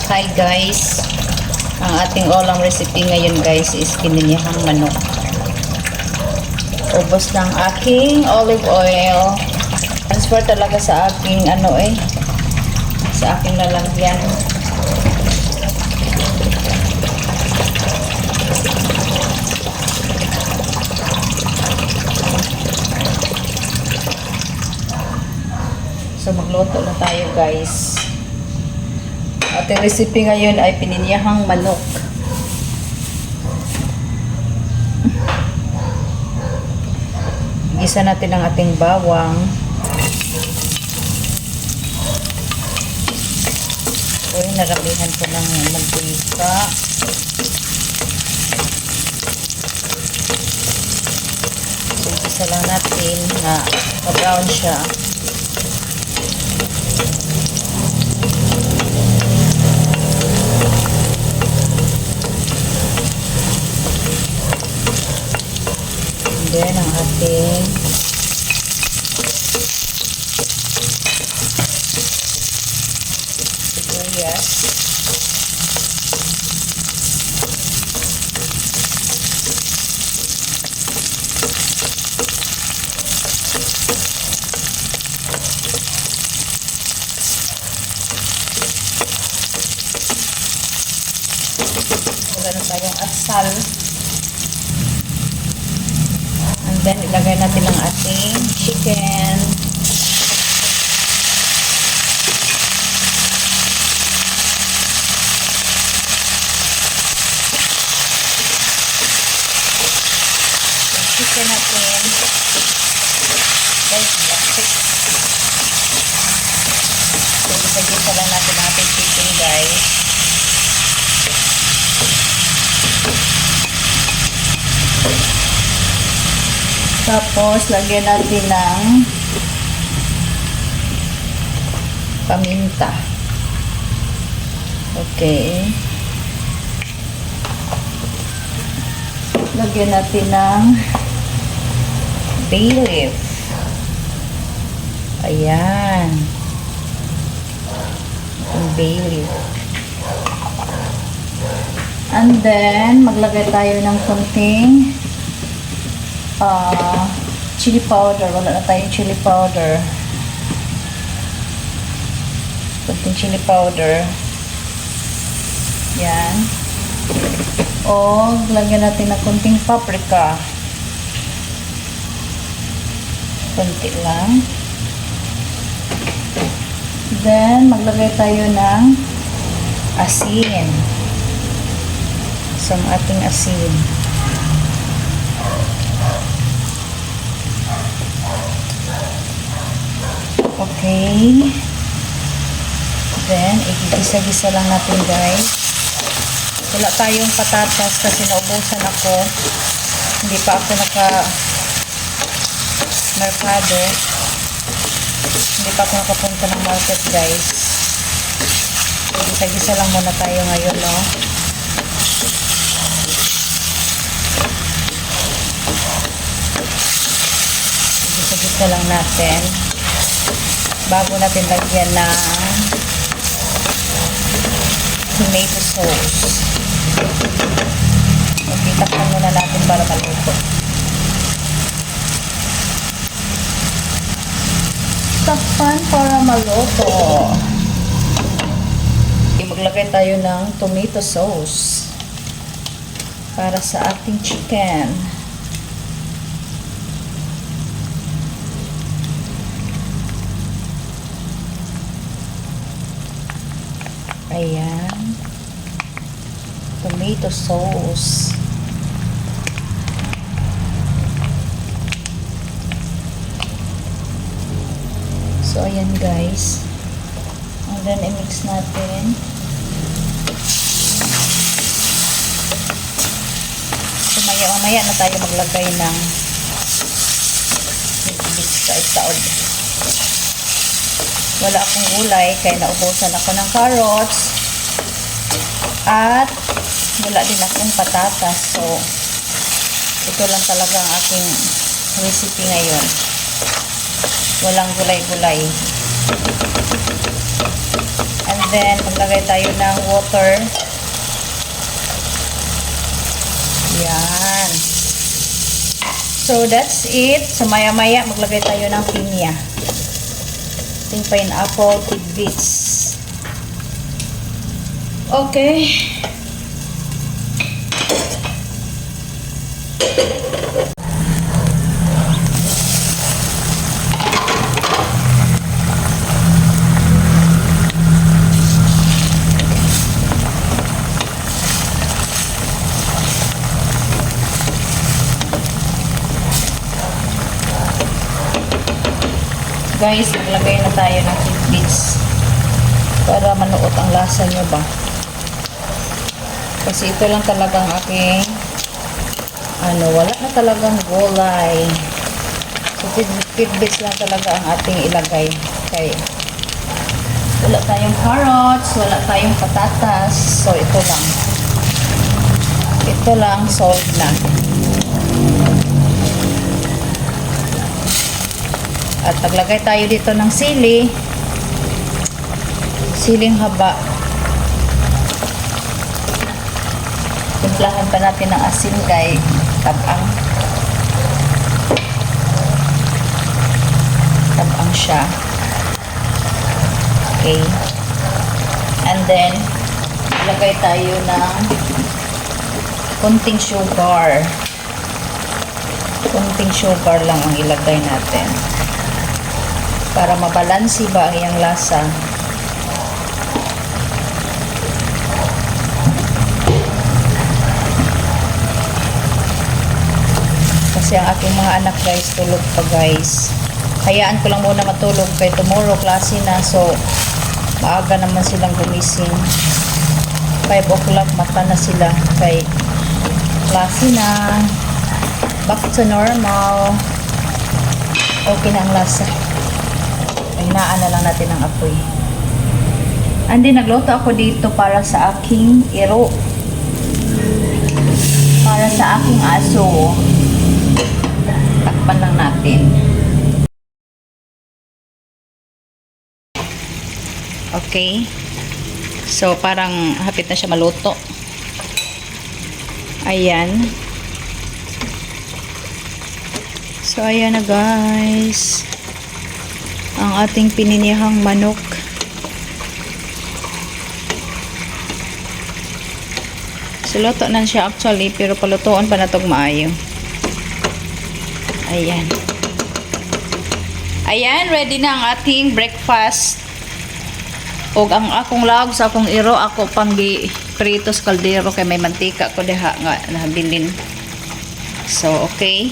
Hi guys, ang ating ulam recipe ngayon guys is pininihan manok. Ubos ng aking olive oil. Transfer talaga sa aking sa aking lalagyan. So magluto na tayo guys. Ating recipe ngayon ay pininiyahang manok. Igisa natin ang ating bawang. Uy, naramihan ko ng mantika. So igisa lang natin na ma-brown siya. Then, ang ating sibuyas. Wala na tayong asal. Then, ilagay natin ang ating chicken. Chicken natin. Guys, plastic. So, isa-gisa lang natin ang ating chicken, guys. Tapos, lagyan natin ng paminta. Okay. Lagyan natin ng bay leaf. Ayan. Yung bay leaf. And then, maglagay tayo ng konting chili powder. Wala na tayong chili powder. Kunting chili powder. Yan. O, lagyan natin ng kunting paprika. Kunti lang. Then, maglagay tayo ng asin. Isang ating asin. Okay. Then, igisa-gisa lang natin guys. Wala tayong patatas kasi naubusan ako. Hindi pa ako naka-mercado. Hindi pa ako nakapunta ng market guys. Igisa-gisa lang muna tayo ngayon, no? Igisa-gisa lang natin. Bago natin lagyan ng tomato sauce. Itakpan muna natin para maluto. Takpan para maluto. Maglagay tayo ng tomato sauce para sa ating chicken. Ayan. Tomato sauce. So, ayan guys. And then, i-mix natin. So, mamaya na tayo maglagay ng taod. Wala akong gulay kaya naubusan ako ng carrots at wala din akong patatas. So, ito lang talaga ang aking recipe ngayon. Walang gulay-gulay. And then, maglagay tayo ng water. Yan. So, that's it. So, maya-maya, maglagay tayo ng pinya. Ating pineapple tidbits. Okay. Guys, maglagay na tayo ng tidbits para manuot ang lasa nyo ba. Kasi ito lang talagang aking wala na talagang gulay. So, tidbits lang talaga ang ating ilagay. Okay. Wala tayong carrots, wala tayong patatas. So, ito lang. Ito lang, solved na. At naglagay tayo dito ng sili. Siling haba. Timplahan pa natin ng asin kay tabang. Tabang siya. Okay. And then, ilagay tayo ng konting sugar. Konting sugar lang ang ilagay natin. Para mabalansi ba ang iyang lasa. Kasi ang aking mga anak guys, tulog pa guys. Hayaan ko lang muna matulog kay tomorrow klase na. So, maaga naman silang gumising. 5 o'clock mata na sila kay klase na. Back to normal. Okay na ang lasa. Hinaan na lang natin ang apoy. And then, nagluto ako dito para sa aking iro. Para sa aking aso. Takpan lang natin. Okay. So, parang hapit na siya maluto. Ayan. So, ayan na guys. Ang ating pininihang manok. So, luto na siya actually, pero palutuan pa na itong maayo. Ayan. Ayan, ready na ang ating breakfast. O ang akong lawag sa akong iro, ako pang pritos kaldero kay may mantika ko diha nga nabilin. So, okay.